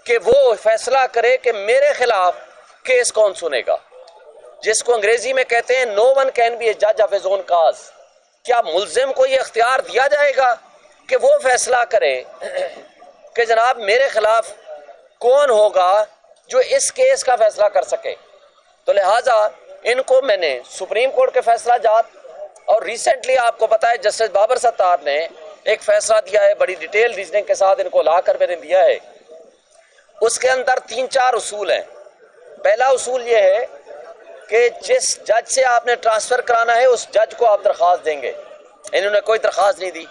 کہ وہ فیصلہ کرے کہ میرے خلاف کیس کون سنے گا، جس کو انگریزی میں کہتے ہیں نو ون کین بی اے جج آف ہز اون کاز۔ کیا ملزم کو یہ اختیار دیا جائے گا کہ وہ فیصلہ کرے کہ جناب میرے خلاف کون ہوگا جو اس کیس کا فیصلہ کر سکے؟ تو لہٰذا ان کو میں نے سپریم کورٹ کے فیصلہ جات، اور ریسنٹلی آپ کو پتا ہے جسٹس بابر ستار نے ایک فیصلہ دیا ہے، بڑی ڈیٹیل ریزننگ کے ساتھ ان کو لا کر میں نے دیا ہے۔ اس کے اندر 3-4 اصول ہیں۔ پہلا اصول یہ ہے کہ جس جج سے آپ نے ٹرانسفر کرانا ہے اس جج کو آپ درخواست دیں گے، انہوں نے کوئی درخواست نہیں دی۔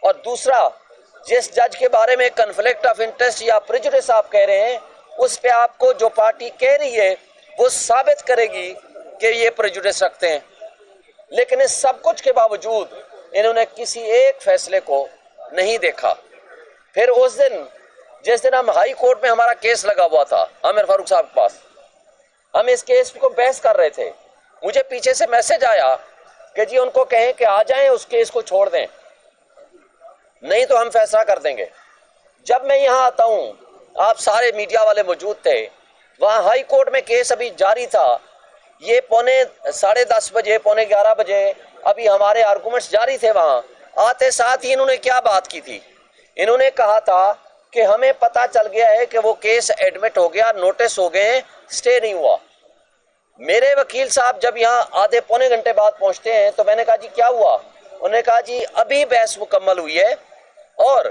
اور دوسرا، جس جج کے بارے میں کنفلکٹ آف انٹرسٹ یا پریجوڈس آپ کہہ رہے ہیں، اس پہ آپ کو جو پارٹی کہہ رہی ہے وہ ثابت کرے گی کہ یہ پریجوڈس رکھتے ہیں۔ لیکن اس سب کچھ کے باوجود انہوں نے کسی ایک فیصلے کو نہیں دیکھا۔ پھر اس دن جس دن ہم ہائی کورٹ میں ہمارا کیس لگا ہوا تھا عامر فاروق صاحب کے پاس، ہم اس کیس کو بحث کر رہے تھے، مجھے پیچھے سے میسج آیا کہ جی ان کو کہیں کہ آ جائیں، اس کیس کو چھوڑ دیں، نہیں تو ہم فیصلہ کر دیں گے۔ جب میں یہاں آتا ہوں، آپ سارے میڈیا والے موجود تھے، وہاں ہائی کورٹ میں کیس ابھی جاری تھا، یہ 10:30 بجے 11:15 بجے ابھی ہمارے آرگومنٹس جاری تھے۔ وہاں آتے ساتھ ہی انہوں نے کیا بات کی تھی؟ انہوں نے کہا تھا کہ ہمیں پتا چل گیا ہے کہ وہ کیس ایڈمٹ ہو گیا، نوٹس ہو گئے ہیں، سٹے نہیں ہوا۔ میرے وکیل صاحب جب یہاں آدھے پونے گھنٹے بعد پہنچتے ہیں تو میں نے کہا جی کیا ہوا؟ انہوں نے کہا جی ابھی بحث مکمل ہوئی ہے اور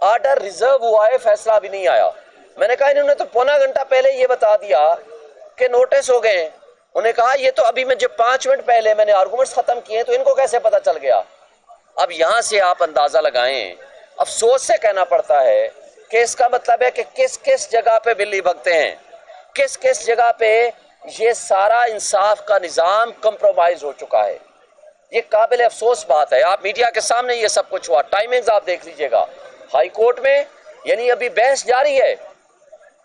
آرڈر ریزرو ہوا ہے، فیصلہ ابھی نہیں آیا۔ میں نے کہا انہوں نے تو پونا گھنٹہ پہلے یہ بتا دیا کہ نوٹس ہو گئے ہیں۔ انہوں نے کہا یہ تو ابھی میں جب 5 منٹ پہلے میں نے آرگومنٹس ختم کیے تو ان کو کیسے پتا چل گیا؟ اب یہاں سے آپ اندازہ لگائیں، افسوس سے کہنا پڑتا ہے کہ اس کا مطلب ہے کہ کس کس جگہ پہ بلی بھگتے ہیں، کس کس جگہ پہ یہ سارا انصاف کا نظام کمپرومائز ہو چکا ہے۔ یہ قابل افسوس بات ہے۔ آپ میڈیا کے سامنے یہ سب کچھ ہوا، ٹائمنگز آپ دیکھ لیجئے گا۔ ہائی کورٹ میں یعنی ابھی بحث جاری ہے،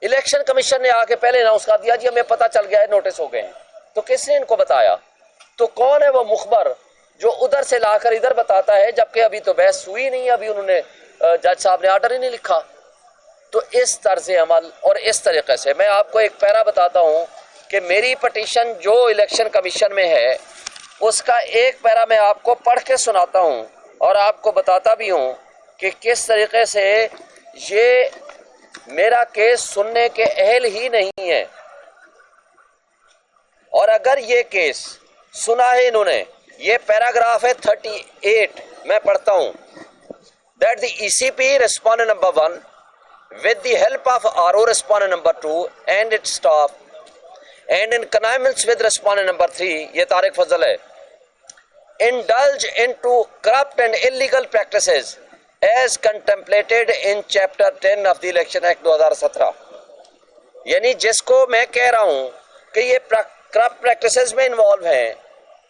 الیکشن کمیشن نے آ کے پہلے اناؤنس کر دیا جی ہمیں پتہ چل گیا ہے، نوٹس ہو گئے ہیں۔ تو کس نے ان کو بتایا؟ تو کون ہے وہ مخبر جو ادھر سے لا کر ادھر بتاتا ہے، جبکہ ابھی تو بحث ہوئی نہیں، ابھی انہوں نے جج صاحب نے آرڈر ہی نہیں لکھا۔ تو اس طرز عمل اور اس طریقے سے میں آپ کو ایک پیرا بتاتا ہوں کہ میری پٹیشن جو الیکشن کمیشن میں ہے اس کا ایک پیرا میں آپ کو پڑھ کے سناتا ہوں اور آپ کو بتاتا بھی ہوں کہ کس طریقے سے یہ میرا کیس سننے کے اہل ہی نہیں ہے، اور اگر یہ کیس سنا ہے انہوں نے، یہ پیراگراف ہے 38، میں پڑھتا ہوں۔ That the ECP respondent number 1 with the help of RO respondent number 2 and its staff and in connivance with respondent number 3، یہ طارق فضل ہے، indulge into corrupt and illegal practices as contemplated in chapter 10 of the Election Act 2017۔ یعنی جس کو میں کہہ رہا ہوں کہ یہ کرپٹ پریکٹسز میں انوالو ہیں،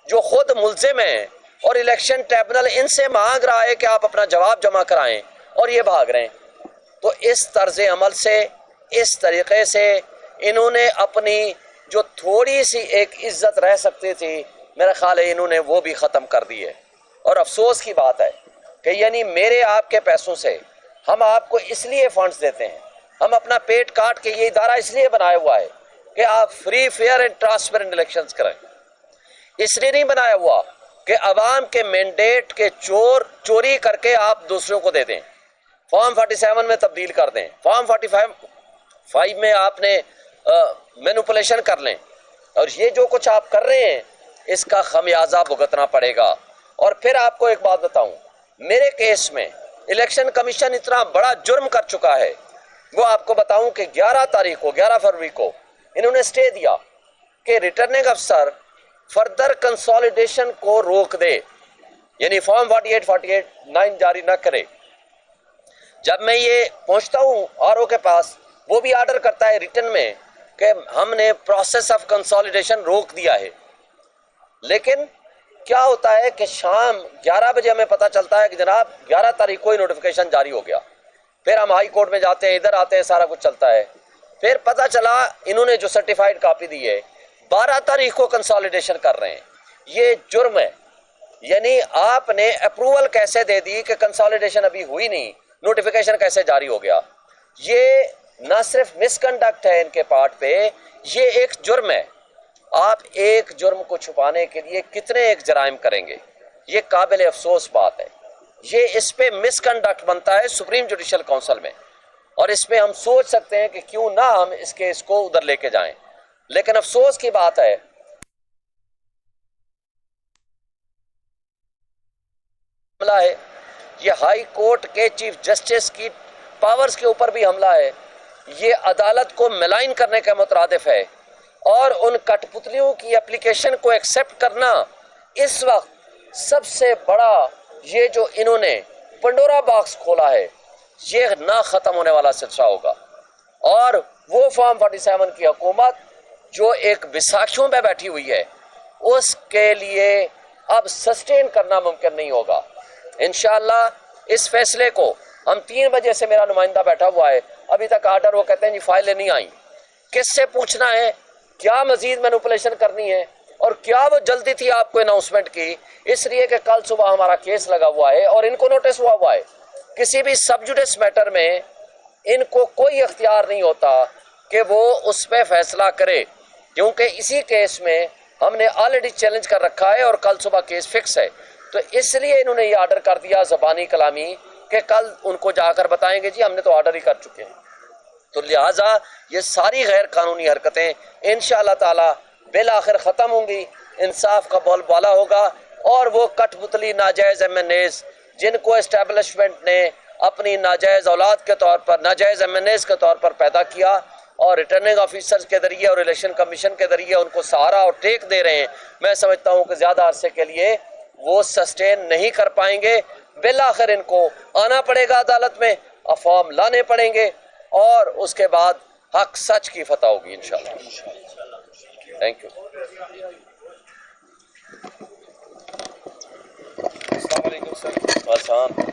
جو خود ملزم ہیں، اور الیکشن ٹریبونل ان سے مانگ رہا ہے کہ آپ اپنا جواب جمع کرائیں اور یہ بھاگ رہے ہیں۔ تو اس طرز عمل سے، اس طریقے سے انہوں نے اپنی جو تھوڑی سی ایک عزت رہ سکتی تھی، میرا خیال ہے انہوں نے وہ بھی ختم کر دی ہے۔ اور افسوس کی بات ہے کہ یعنی میرے آپ کے پیسوں سے ہم آپ کو اس لیے فنڈز دیتے ہیں، ہم اپنا پیٹ کاٹ کے یہ ادارہ اس لیے بنایا ہوا ہے کہ آپ free fair and transparent elections کریں، اس لیے نہیں بنایا ہوا کہ عوام کے مینڈیٹ کے چوری کر کے آپ دوسروں کو دے دیں، فارم 47 میں تبدیل کر دیں، فارم 45 میں آپ نے مینوپولیشن کر لیں، اور یہ جو کچھ آپ کر رہے ہیں اس کا خمیازہ بھگتنا پڑے گا۔ اور پھر آپ کو ایک بات بتاؤں، میرے کیس میں الیکشن کمیشن اتنا بڑا جرم کر چکا ہے، وہ آپ کو بتاؤں کہ 11 فروری کو انہوں نے سٹے دیا کہ ریٹرننگ افسر فردر کنسالیڈیشن کو روک دے، یعنی فارم 48 جاری نہ کرے۔ جب میں یہ پہنچتا ہوں RO کے پاس، وہ بھی آرڈر کرتا ہے ریٹن میں کہ ہم نے پروسیس آف کنسالیڈیشن روک دیا ہے۔ لیکن کیا ہوتا ہے کہ شام 11 بجے ہمیں پتہ چلتا ہے کہ جناب 11 تاریخ کو ہی نوٹیفیکیشن جاری ہو گیا۔ پھر ہم ہائی کورٹ میں جاتے ہیں، ادھر آتے ہیں، سارا کچھ چلتا ہے۔ پھر پتہ چلا انہوں نے جو سرٹیفائیڈ کاپی دی ہے 12 تاریخ کو کنسالیڈیشن کر رہے ہیں۔ یہ جرم ہے، یعنی آپ نے اپروول کیسے دے دی کہ کنسالیڈیشن ابھی ہوئی نہیں، نوٹیفیکیشن کیسے جاری ہو گیا؟ یہ نہ صرف مس کنڈکٹ ہے ان کے پارٹ پہ، یہ ایک جرم ہے۔ آپ ایک جرم کو چھپانے کے لیے کتنے ایک جرائم کریں گے؟ یہ قابل افسوس بات ہے۔ یہ اس پہ مس کنڈکٹ بنتا ہے سپریم جوڈیشل کونسل میں، اور اس پہ ہم سوچ سکتے ہیں کہ کیوں نہ ہم اس کیس کو ادھر لے کے جائیں، لیکن افسوس کی بات ہے حملہ ہے، یہ ہائی کورٹ کے چیف جسٹس کی پاورز کے اوپر بھی حملہ ہے، یہ عدالت کو ملائن کرنے کا مترادف ہے، اور ان کٹ پتلیوں کی اپلیکیشن کو ایکسیپٹ کرنا اس وقت سب سے بڑا، یہ جو انہوں نے پنڈورا باکس کھولا ہے، یہ نہ ختم ہونے والا سلسلہ ہوگا۔ اور وہ فارم 47 کی حکومت جو ایک بیساکھیوں میں بیٹھی ہوئی ہے، اس کے لیے اب سسٹین کرنا ممکن نہیں ہوگا۔ انشاءاللہ اس فیصلے کو ہم 3 بجے سے، میرا نمائندہ بیٹھا ہوا ہے، ابھی تک آرڈر، وہ کہتے ہیں جی فائلیں نہیں آئیں۔ کس سے پوچھنا ہے؟ کیا مزید مینوپولیشن کرنی ہے؟ اور کیا وہ جلدی تھی آپ کو اناؤنسمنٹ کی؟ اس لیے کہ کل صبح ہمارا کیس لگا ہوا ہے اور ان کو نوٹس ہوا ہوا ہے۔ کسی بھی سب جوڈس میٹر میں ان کو کوئی اختیار نہیں ہوتا کہ وہ اس پہ فیصلہ کرے، کیونکہ اسی کیس میں ہم نے آلریڈی چیلنج کر رکھا ہے اور کل صبح کیس فکس ہے۔ تو اس لیے انہوں نے یہ آرڈر کر دیا زبانی کلامی کہ کل ان کو جا کر بتائیں گے جی ہم نے تو آرڈر ہی کر چکے ہیں۔ تو لہٰذا یہ ساری غیر قانونی حرکتیں انشاءاللہ تعالی بالآخر ختم ہوں گی، انصاف کا بول بالا ہوگا، اور وہ کٹ پتلی ناجائز ایم این ایز جن کو اسٹیبلشمنٹ نے اپنی ناجائز اولاد کے طور پر، ناجائز ایم این ایز کے طور پر پیدا کیا، اور ریٹرننگ آفیسرز کے ذریعے اور الیکشن کمیشن کے ذریعے ان کو سہارا اور ٹیک دے رہے ہیں، میں سمجھتا ہوں کہ زیادہ عرصے کے لیے وہ سسٹین نہیں کر پائیں گے۔ بالآخر ان کو آنا پڑے گا عدالت میں، افوام لانے پڑیں گے، اور اس کے بعد حق سچ کی فتح ہوگی انشاءاللہ۔ Thank you. السلام علیکم سر۔ السلام۔